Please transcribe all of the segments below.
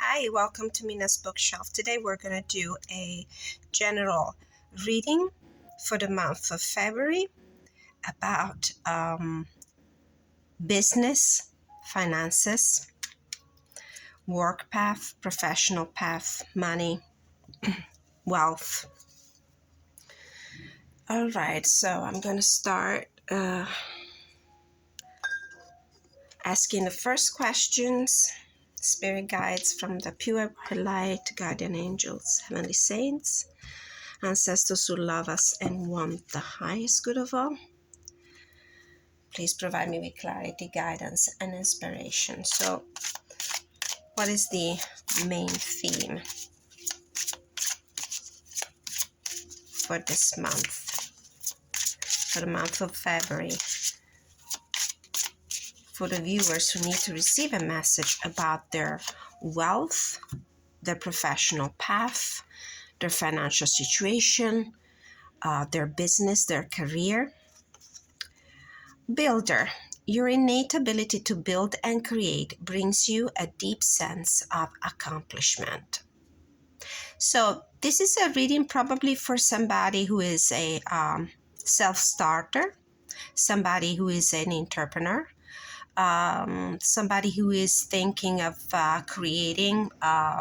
Hi, welcome to Mina's Bookshelf. Today we're going to do a general reading for the month of February about business, finances, work path, professional path, money, wealth. All right, so I'm going to start asking the first questions. Spirit guides from the pure light, guardian angels, heavenly saints, ancestors who love us and want the highest good of all. Please provide me with clarity, guidance, and inspiration. So, what is the main theme for this month, for the month of February? For the viewers who need to receive a message about their wealth, their professional path, their financial situation, their business, their career. Builder, your innate ability to build and create brings you a deep sense of accomplishment. So this is a reading probably for somebody who is a self-starter, somebody who is an entrepreneur, somebody who is thinking of creating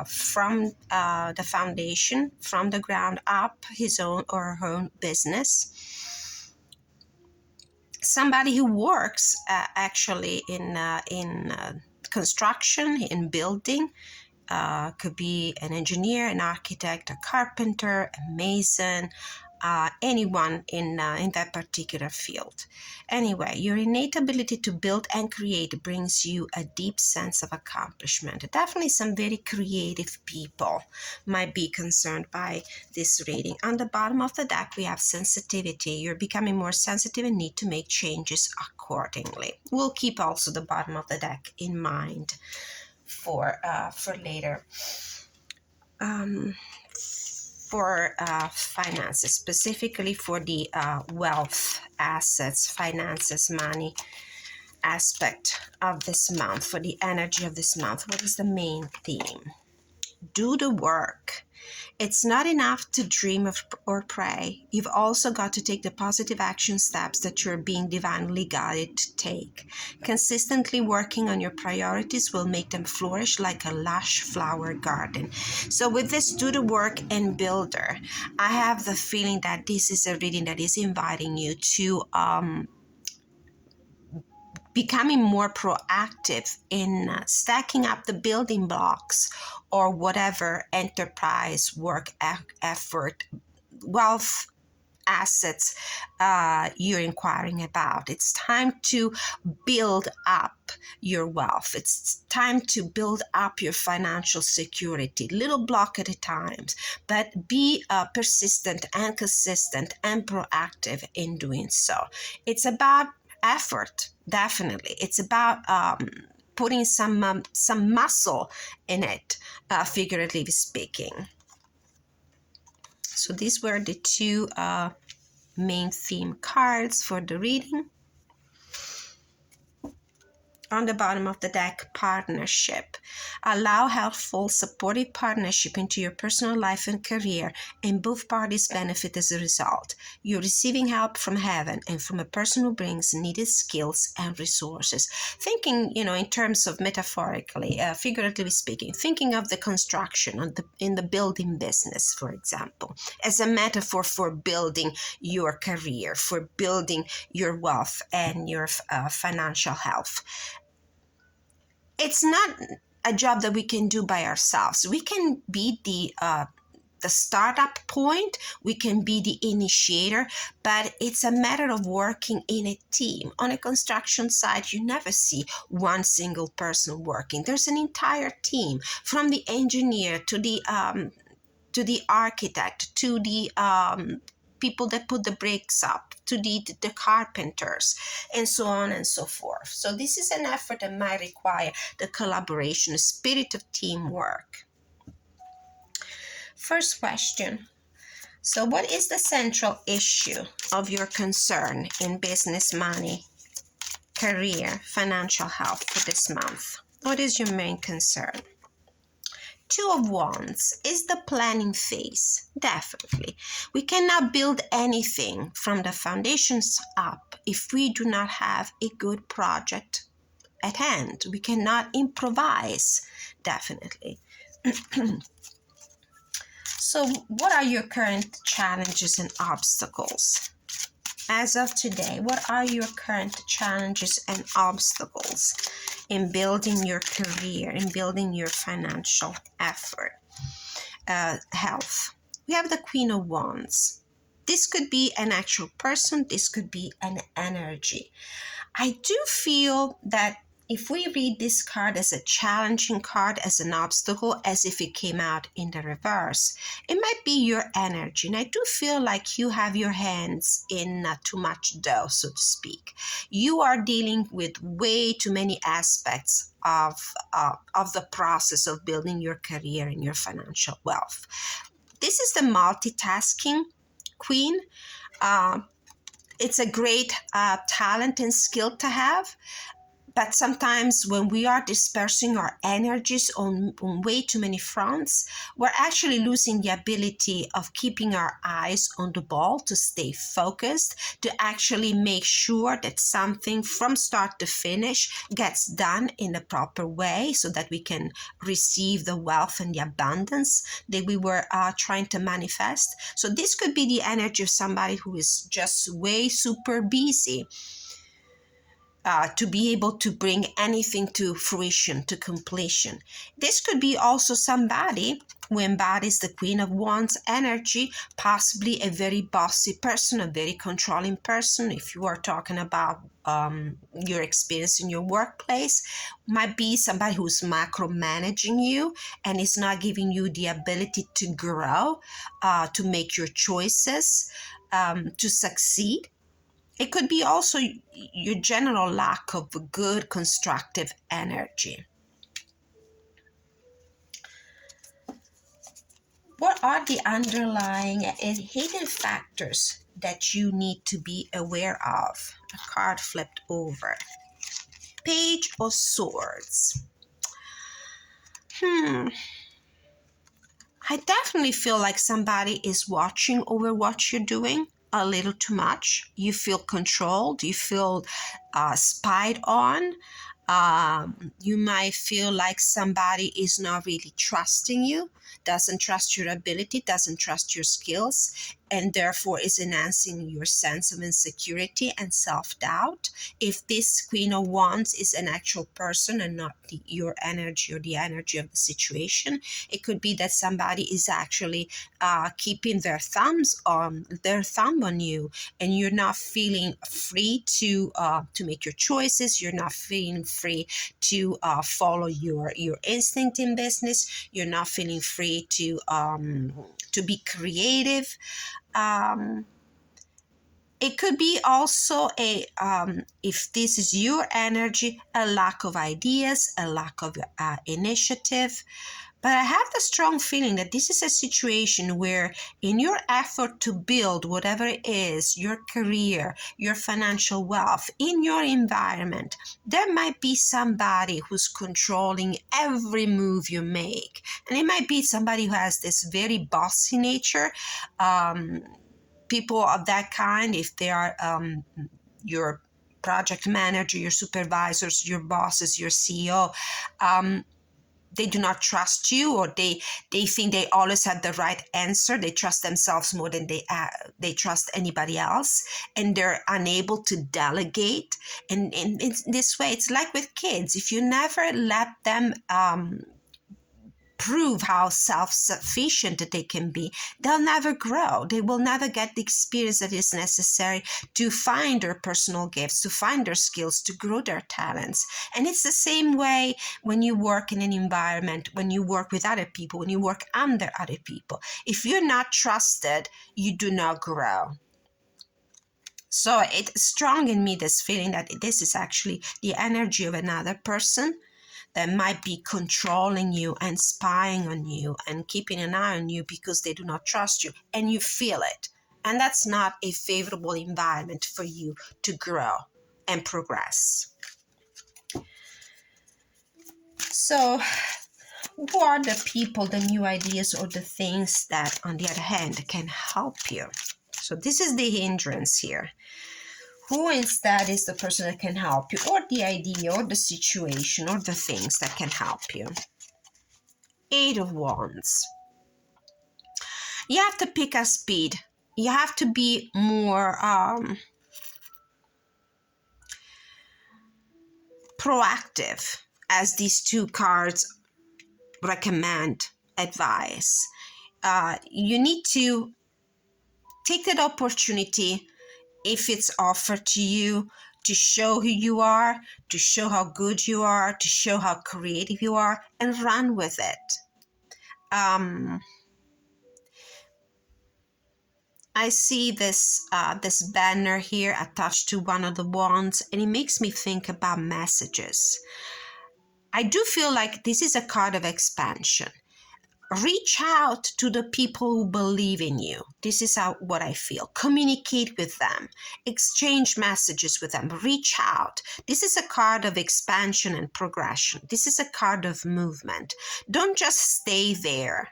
from the foundation, from the ground up, his own or her own business. Somebody who works actually in construction, in building. Could be an engineer, an architect, a carpenter, a mason, anyone in that particular field. Anyway, your innate ability to build and create brings you a deep sense of accomplishment. Definitely some very creative people might be concerned by this reading. On the bottom of the deck, we have sensitivity. You're becoming more sensitive and need to make changes accordingly. We'll keep also the bottom of the deck in mind for later. For finances, specifically for the wealth, assets, finances, money aspect of this month, for the energy of this month, what is the main theme? Do the work. It's not enough to dream of or pray. You've also got to take the positive action steps that you're being divinely guided to take. Consistently working on your priorities will make them flourish like a lush flower garden. So with this do the work and builder, I have the feeling that this is a reading that is inviting you to becoming more proactive in stacking up the building blocks or whatever enterprise, work, effort, wealth, assets you're inquiring about. It's time to build up your wealth. It's time to build up your financial security, little block at a time, but be persistent and consistent and proactive in doing so. It's about effort, definitely. It's about putting some muscle in it, figuratively speaking. So these were the two main theme cards for the reading. On the bottom of the deck, partnership. Allow helpful, supportive partnership into your personal life and career, and both parties benefit as a result. You're receiving help from heaven and from a person who brings needed skills and resources. Thinking, in terms of metaphorically, figuratively speaking, thinking of the construction in the building business, for example, as a metaphor for building your career, for building your wealth and your financial health. It's not a job that we can do by ourselves. We can be the startup point, we can be the initiator, but it's a matter of working in a team. On a construction site, you never see one single person working. There's an entire team, from the engineer to the architect, to the people that put the bricks up, to the carpenters, and so on and so forth. So this is an effort that might require the collaboration, the spirit of teamwork. First question. So what is the central issue of your concern in business, money, career, financial health for this month? What is your main concern? Two of Wands is the planning phase, definitely. We cannot build anything from the foundations up if we do not have a good project at hand. We cannot improvise, definitely. So what are your current challenges and obstacles? As of today, what are your current challenges and obstacles in building your career, in building your financial effort, health? We have the Queen of Wands. This could be an actual person. This could be an energy. I do feel that if we read this card as a challenging card, as an obstacle, as if it came out in the reverse, it might be your energy. And I do feel like you have your hands in too much dough, so to speak. You are dealing with way too many aspects of the process of building your career and your financial wealth. This is the multitasking queen. It's a great talent and skill to have. But sometimes when we are dispersing our energies on way too many fronts, we're actually losing the ability of keeping our eyes on the ball, to stay focused, to actually make sure that something from start to finish gets done in the proper way so that we can receive the wealth and the abundance that we were trying to manifest. So this could be the energy of somebody who is just way super busy. To be able to bring anything to fruition, to completion. This could be also somebody who embodies the Queen of Wands energy, possibly a very bossy person, a very controlling person. If you are talking about your experience in your workplace, might be somebody who's micromanaging you and is not giving you the ability to grow, to make your choices, to succeed. It could be also your general lack of good constructive energy. What are the underlying and hidden factors that you need to be aware of? A card flipped over. Page of Swords. I definitely feel like somebody is watching over what you're doing a little too much. You feel controlled. You feel spied on. You might feel like somebody is not really trusting you, doesn't trust your ability, doesn't trust your skills, and therefore is enhancing your sense of insecurity and self-doubt. If this Queen of Wands is an actual person and not your energy or the energy of the situation, it could be that somebody is actually keeping their thumb on you, and you're not feeling free to make your choices. You're not feeling free to follow your instinct in business. You're not feeling free to be creative. It could be also if this is your energy, a lack of ideas, a lack of initiative. But I have the strong feeling that this is a situation where in your effort to build whatever it is, your career, your financial wealth, in your environment, there might be somebody who's controlling every move you make. And it might be somebody who has this very bossy nature. People of that kind, if they are your project manager, your supervisors, your bosses, your CEO, they do not trust you, or they think they always have the right answer. They trust themselves more than they trust anybody else, and they're unable to delegate. And in this way, it's like with kids. If you never let them prove how self-sufficient they can be, they'll never grow. They will never get the experience that is necessary to find their personal gifts, to find their skills, to grow their talents. And it's the same way when you work in an environment, when you work with other people, when you work under other people. If you're not trusted, you do not grow. So it's strong in me, this feeling that this is actually the energy of another person that might be controlling you and spying on you and keeping an eye on you because they do not trust you, and you feel it. And that's not a favorable environment for you to grow and progress. So Who are the people, the new ideas, or the things that, on the other hand, can help you? So this is the hindrance here. Who instead is the person that can help you, or the idea, or the situation, or the things that can help you? Eight of Wands. You have to pick a speed. You have to be more proactive, as these two cards recommend advice. You need to take that opportunity if it's offered to you to show who you are, to show how good you are, to show how creative you are, and run with it. I see this banner here attached to one of the wands, and it makes me think about messages. I do feel like this is a card of expansion. Reach out to the people who believe in you. This is what I feel. Communicate with them. Exchange messages with them. Reach out. This is a card of expansion and progression. This is a card of movement. Don't just stay there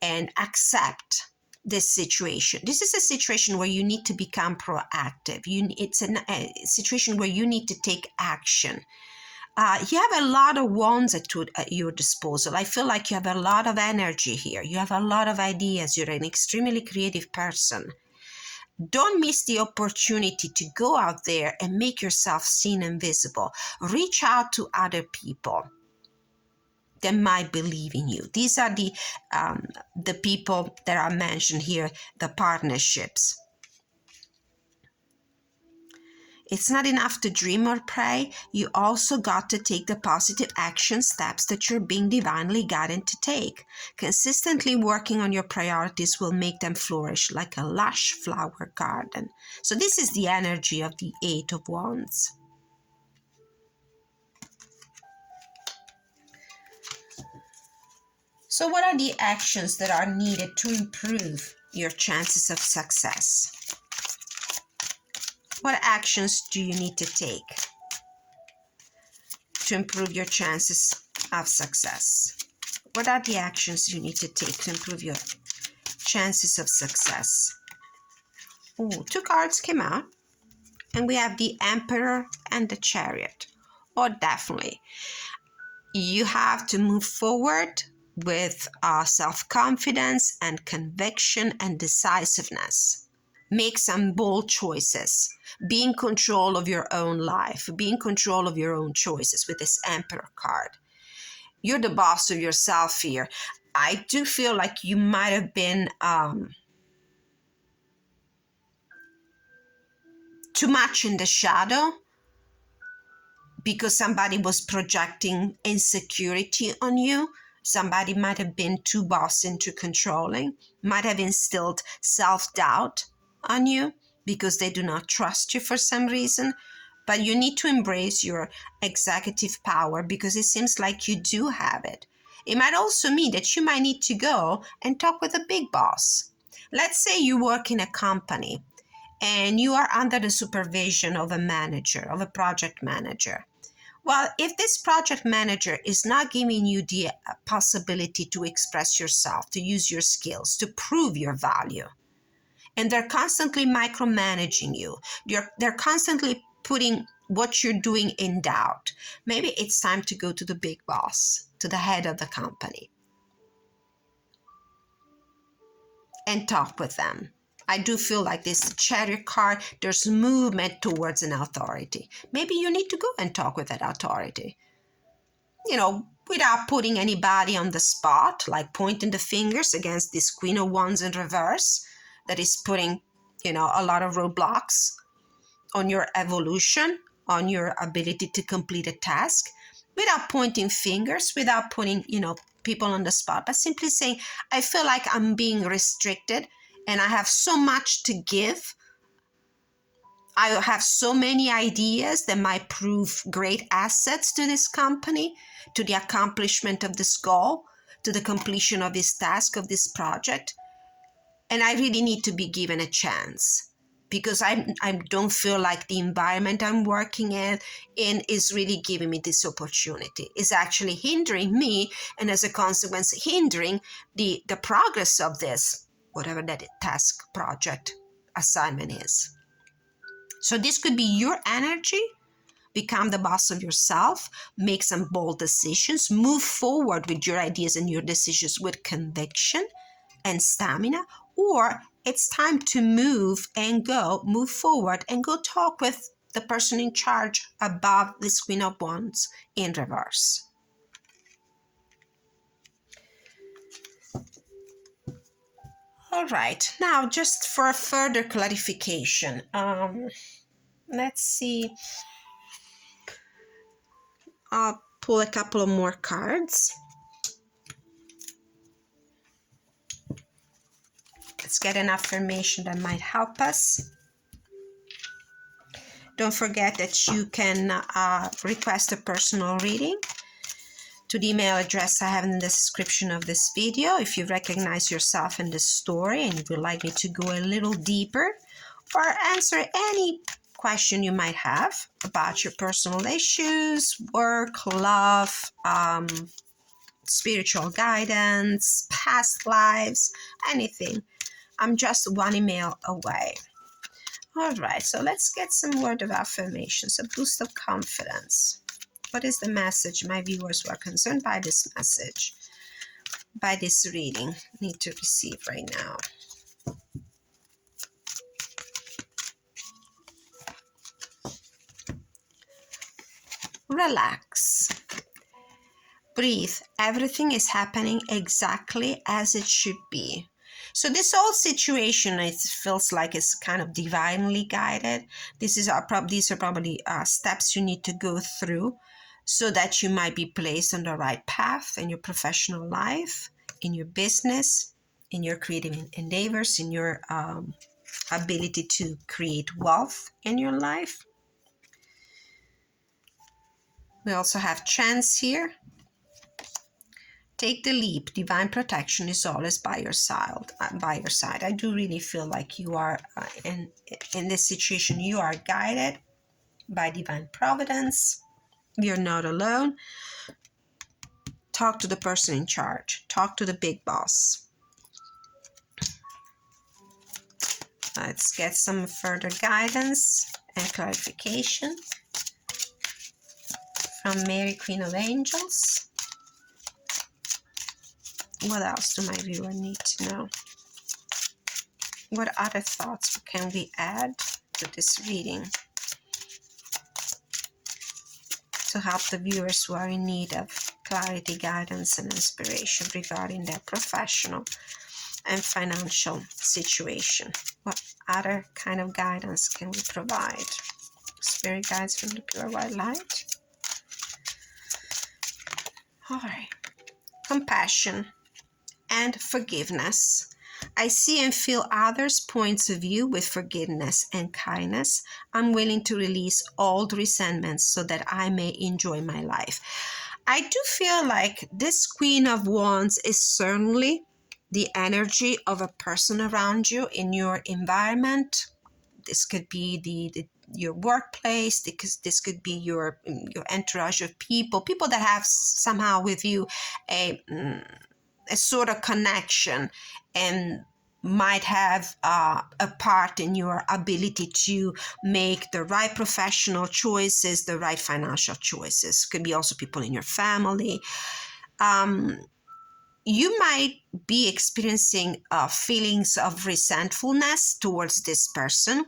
and accept this situation. This is a situation where you need to become proactive. It's a situation where you need to take action. You have a lot of wands at your disposal. I feel like you have a lot of energy here. You have a lot of ideas. You're an extremely creative person. Don't miss the opportunity to go out there and make yourself seen and visible. Reach out to other people that might believe in you. These are the people that are mentioned here, the partnerships. It's not enough to dream or pray. You also got to take the positive action steps that you're being divinely guided to take. Consistently working on your priorities will make them flourish like a lush flower garden. So this is the energy of the Eight of Wands. So what are the actions that are needed to improve your chances of success? What actions do you need to take to improve your chances of success? What are the actions you need to take to improve your chances of success? Oh, two cards came out, and we have the Emperor and the Chariot. Oh, definitely. You have to move forward with self-confidence and conviction and decisiveness. Make some bold choices. Be in control of your own life. Be in control of your own choices with this Emperor card. You're the boss of yourself here. I do feel like you might have been too much in the shadow because somebody was projecting insecurity on you. Somebody might have been too bossy and too controlling, might have instilled self-doubt on you because they do not trust you for some reason. But you need to embrace your executive power because it seems like you do have it. It might also mean that you might need to go and talk with a big boss. Let's say you work in a company and you are under the supervision of a manager, of a project manager. Well, if this project manager is not giving you the possibility to express yourself, to use your skills, to prove your value, and they're constantly micromanaging you, they're constantly putting what you're doing in doubt, maybe it's time to go to the big boss, to the head of the company, and talk with them. I do feel like this Chariot card, there's movement towards an authority. Maybe you need to go and talk with that authority. Without putting anybody on the spot, like pointing the fingers against this Queen of Wands in reverse that is putting, a lot of roadblocks on your evolution, on your ability to complete a task, without pointing fingers, without putting, people on the spot, but simply saying, I feel like I'm being restricted and I have so much to give. I have so many ideas that might prove great assets to this company, to the accomplishment of this goal, to the completion of this task, of this project. And I really need to be given a chance. because I don't feel like the environment I'm working in is really giving me this opportunity. It's actually hindering me, and as a consequence, hindering the progress of this, whatever that task, project, assignment is. So this could be your energy. Become the boss of yourself, make some bold decisions, move forward with your ideas and your decisions with conviction and stamina, or it's time to move forward and go talk with the person in charge above this Queen of Wands in reverse. All right, now just for further clarification, let's see. I'll pull a couple of more cards. Let's get an affirmation that might help us. Don't forget that you can request a personal reading to the email address I have in the description of this video if you recognize yourself in this story and you would like me to go a little deeper or answer any question you might have about your personal issues, work, love, spiritual guidance, past lives, anything. I'm just one email away. All right, so let's get some word of affirmations, a boost of confidence. What is the message my viewers who are concerned by this message, by this reading, need to receive right now? Relax. Breathe. Everything is happening exactly as it should be. So this whole situation, it feels like it's kind of divinely guided. These are probably steps you need to go through so that you might be placed on the right path in your professional life, in your business, in your creative endeavors, in your ability to create wealth in your life. We also have chance here. Take the leap. Divine protection is always by your side. I do really feel like you are in this situation. You are guided by divine providence. You're not alone. Talk to the person in charge. Talk to the big boss. Let's get some further guidance and clarification from Mary, Queen of Angels. What else do my viewer need to know? What other thoughts can we add to this reading to help the viewers who are in need of clarity, guidance, and inspiration regarding their professional and financial situation? What other kind of guidance can we provide? Spirit guides from the pure white light. All right. Compassion and forgiveness. I see and feel others' points of view with forgiveness and kindness. I'm willing to release old resentments so that I may enjoy my life. I do feel like this Queen of Wands is certainly the energy of a person around you in your environment. This could be your workplace, because this could be your entourage of people that have somehow with you a sort of connection and might have a part in your ability to make the right professional choices, the right financial choices. Could be also people in your family. You might be experiencing feelings of resentfulness towards this person.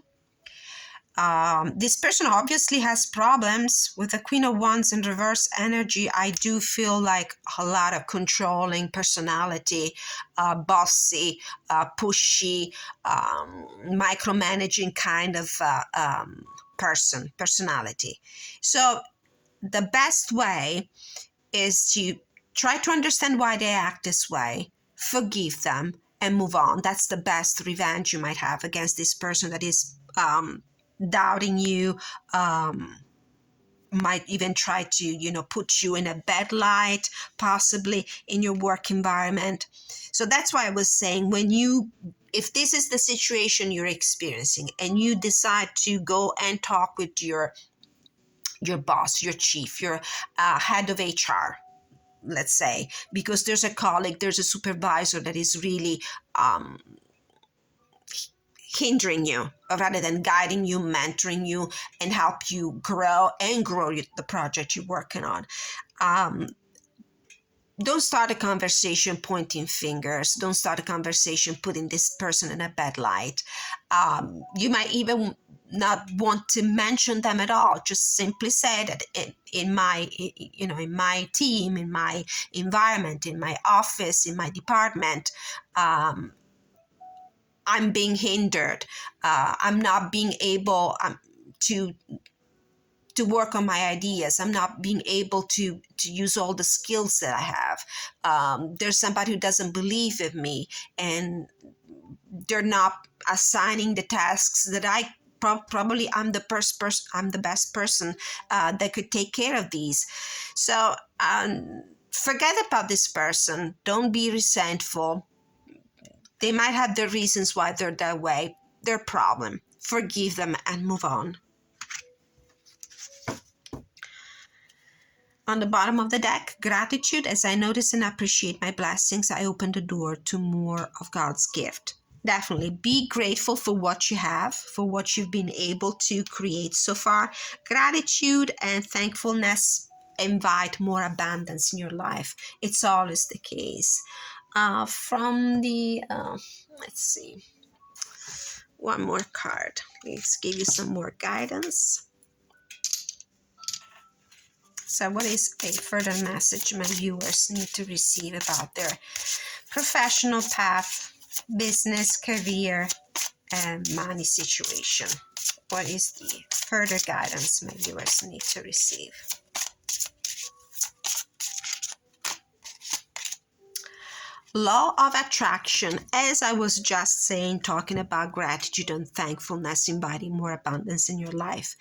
This person obviously has problems with the Queen of Wands in reverse energy. I do feel like a lot of controlling personality, bossy, pushy, micromanaging kind of personality. So the best way is to try to understand why they act this way, forgive them, and move on. That's the best revenge you might have against this person that is doubting you, might even try to, put you in a bad light, possibly in your work environment. So that's why I was saying, when you if this is the situation you're experiencing and you decide to go and talk with your boss, your chief, your head of HR, let's say, because there's a colleague, there's a supervisor that is really hindering you rather than guiding you, mentoring you, and help you grow the project you're working on. Don't start a conversation pointing fingers. Don't start a conversation putting this person in a bad light. You might even not want to mention them at all. Just simply say that in my team, in my environment, in my office, in my department, I'm being hindered. I'm not being able to work on my ideas. I'm not being able to use all the skills that I have. There's somebody who doesn't believe in me, and they're not assigning the tasks that I probably I'm the best person that could take care of these. So forget about this person. Don't be resentful. They might have their reasons why they're that way. Their problem. Forgive them and move on. On the bottom of the deck, gratitude. As I notice and appreciate my blessings, I open the door to more of God's gift. Definitely be grateful for what you have, for what you've been able to create so far. Gratitude and thankfulness invite more abundance in your life. It's always the case. From the, let's see, one more card. Let's give you some more guidance. So what is a further message my viewers need to receive about their professional path, business, career, and money situation? What is the further guidance my viewers need to receive? Law of attraction. As I was just saying, talking about gratitude and thankfulness, inviting more abundance in your life.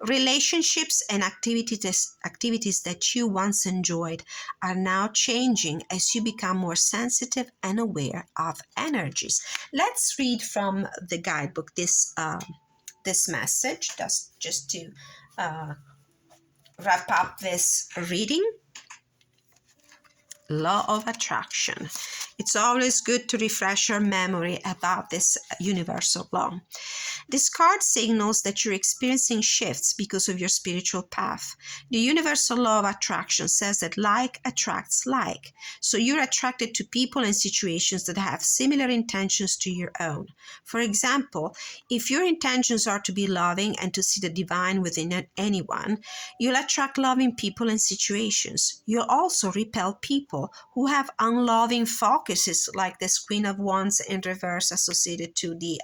Relationships and activities that you once enjoyed are now changing as you become more sensitive and aware of energies. Let's read from the guidebook this message, just to wrap up this reading. Law of attraction. It's always good to refresh your memory about this universal law. This card signals that you're experiencing shifts because of your spiritual path. The universal law of attraction says that like attracts like. So you're attracted to people and situations that have similar intentions to your own. For example, if your intentions are to be loving and to see the divine within anyone, you'll attract loving people and situations. You'll also repel people who have unloving focuses, like this Queen of Wands in reverse associated to the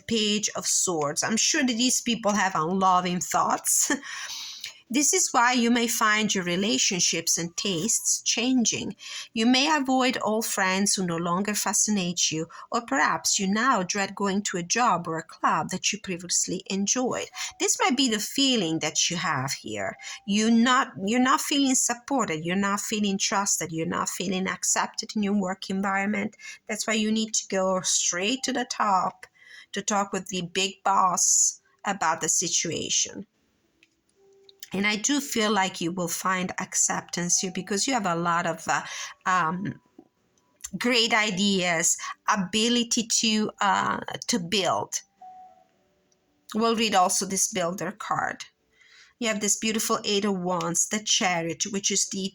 Page of Swords. I'm sure that these people have unloving thoughts. This is why you may find your relationships and tastes changing. You may avoid old friends who no longer fascinate you, or perhaps you now dread going to a job or a club that you previously enjoyed. This might be the feeling that you have here. You're not feeling supported, you're not feeling trusted, you're not feeling accepted in your work environment. That's why you need to go straight to the top to talk with the big boss about the situation. And I do feel like you will find acceptance here because you have a lot of great ideas, ability to build. We'll read also this builder card. You have this beautiful Eight of Wands, the Chariot, which is the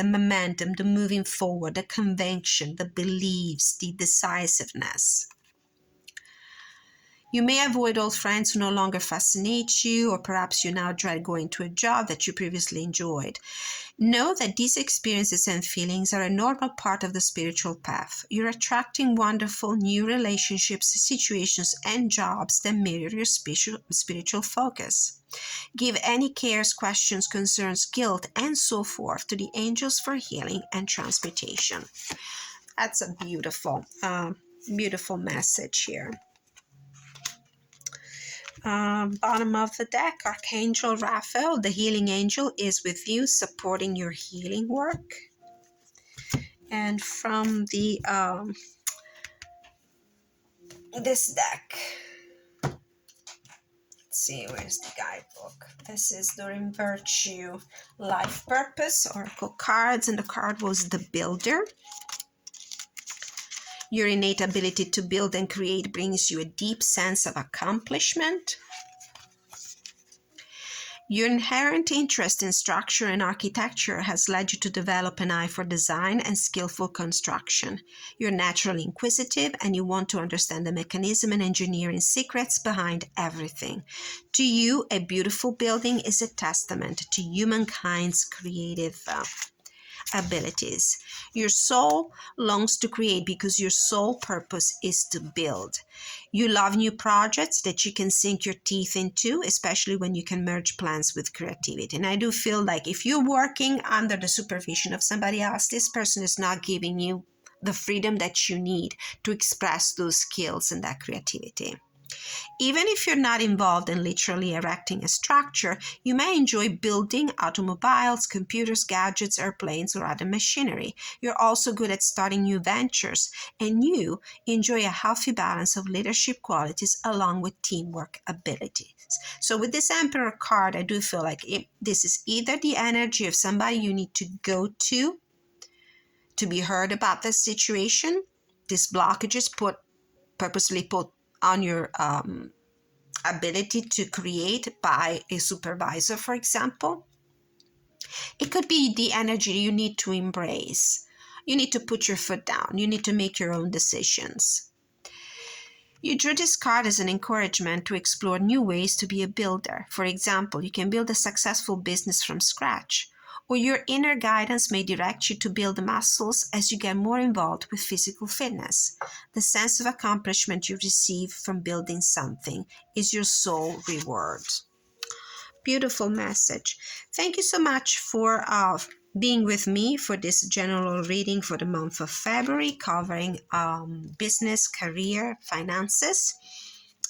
momentum, the moving forward, the conviction, the beliefs, the decisiveness. You may avoid old friends who no longer fascinate you, or perhaps you now dread going to a job that you previously enjoyed. Know that these experiences and feelings are a normal part of the spiritual path. You're attracting wonderful new relationships, situations, and jobs that mirror your spiritual focus. Give any cares, questions, concerns, guilt, and so forth to the angels for healing and transmutation. That's a beautiful, beautiful message here. Bottom of the deck, Archangel Raphael, the healing angel, is with you, supporting your healing work. And from the this deck. Let's see, where's the guidebook? This is During Virtue Life Purpose Oracle cards, and the card was the Builder. Your innate ability to build and create brings you a deep sense of accomplishment. Your inherent interest in structure and architecture has led you to develop an eye for design and skillful construction. You're naturally inquisitive and you want to understand the mechanism and engineering secrets behind everything. To you, a beautiful building is a testament to humankind's creative abilities. Your soul longs to create because your sole purpose is to build. You love new projects that you can sink your teeth into, especially when you can merge plans with creativity. And I do feel like if you're working under the supervision of somebody else, this person is not giving you the freedom that you need to express those skills and that creativity. Even if you're not involved in literally erecting a structure, you may enjoy building automobiles, computers, gadgets, airplanes, or other machinery. You're also good at starting new ventures, and you enjoy a healthy balance of leadership qualities along with teamwork abilities. So with this Emperor card, I do feel like this is either the energy of somebody you need to go to be heard about this situation. This blockage is purposely put on your ability to create by a supervisor, for example. It could be the energy you need to embrace. You need to put your foot down. You need to make your own decisions. You drew this card as an encouragement to explore new ways to be a builder. For example, you can build a successful business from scratch, or your inner guidance may direct you to build muscles as you get more involved with physical fitness. The sense of accomplishment you receive from building something is your sole reward. Beautiful message. Thank you so much for being with me for this general reading for the month of February, covering business, career, finances.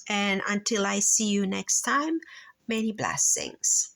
And until I see you next time, many blessings.